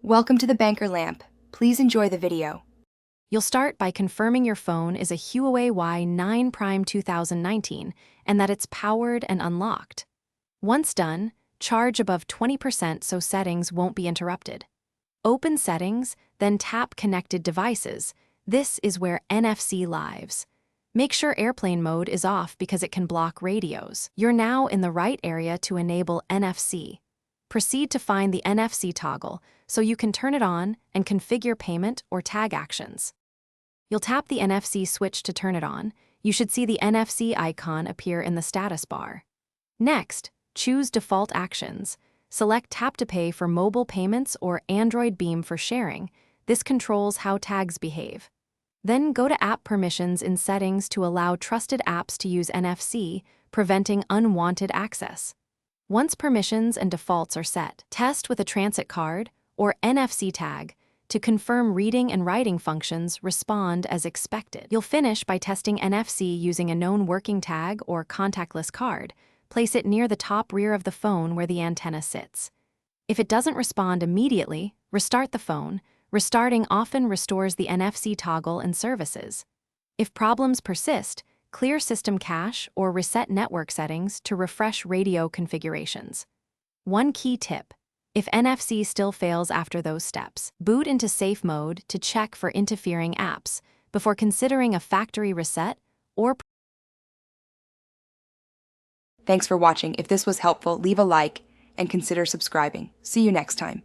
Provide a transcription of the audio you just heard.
Welcome to the Banker Lamp. Please enjoy the video. You'll start by confirming your phone is a Huawei Y9 Prime 2019 and that it's powered and unlocked. Once done, charge above 20% so settings won't be interrupted. Open Settings, then tap Connected Devices. This is where NFC lives. Make sure airplane mode is off because it can block radios. You're now in the right area to enable NFC. Proceed to find the NFC toggle so you can turn it on and configure payment or tag actions. You'll tap the NFC switch to turn it on. You should see the NFC icon appear in the status bar. Next, choose Default Actions. Select Tap to Pay for mobile payments or Android Beam for sharing. This controls how tags behave. Then go to App Permissions in Settings to allow trusted apps to use NFC, preventing unwanted access. Once permissions and defaults are set, test with a transit card or NFC tag to confirm reading and writing functions respond as expected. You'll finish by testing NFC using a known working tag or contactless card. Place it near the top rear of the phone where the antenna sits. If it doesn't respond immediately, restart the phone. Restarting often restores the NFC toggle and services. If problems persist, clear system cache or reset network settings to refresh radio configurations. One key tip: if NFC still fails after those steps, boot into safe mode to check for interfering apps before considering a factory reset or. Thanks for watching. If this was helpful, leave a like and consider subscribing. See you next time.